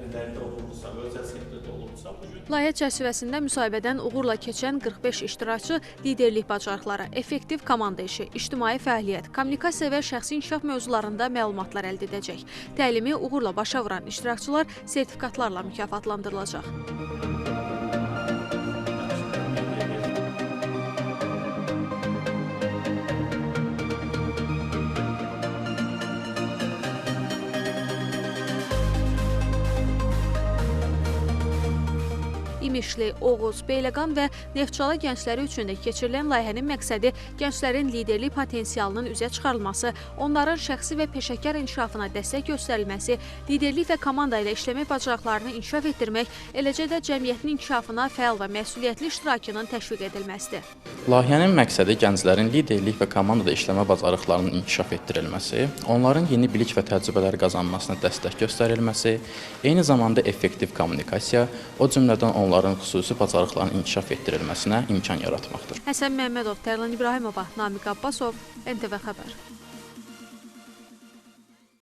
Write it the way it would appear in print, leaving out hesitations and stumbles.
tədbirlərdə olursa, özəl sektorda olursa, bu gün Layihə çərçivəsində müsahibədən uğurla keçən 45 iştirakçı liderlik bacarıqları, effektiv komanda işi, ictimai fəaliyyət, kommunikasiya və şəxsi inkişaf mövzularında məlumatlar əldə edəcək. Təlimi uğurla başa vuran iştirakçılar sertifikatlarla mükafatlandırılacaq. İmişli, Oğuz, Beyləqan və Neftçala gəncləri üçün də keçirilən layihənin məqsədi gənclərin liderlik potensialının üzə çıxarılması, onların şəxsi və peşəkar inkişafına dəstək göstərilməsi, liderlik və komanda ilə işləmək bacarıqlarını inkişaf etdirmək, eləcə də cəmiyyətin inkişafına fəal və məsuliyyətli iştirakının təşviq edilməsidir. Layihənin məqsədi gənclərin liderlik və komandada işləmə bacarıqlarının inkişaf etdirilməsi, onların yeni bilik və təcrübələr qazanmasına dəstək göstərilməsi, eyni zamanda effektiv kommunikasiya, o cümlədən onların xüsusi bacarıqlarının inkişaf etdirilməsinə imkan yaratmaqdır. Həsən Məmmədov, Tərlan İbrahimova, Namiq Abbasov, NTV Xəbər.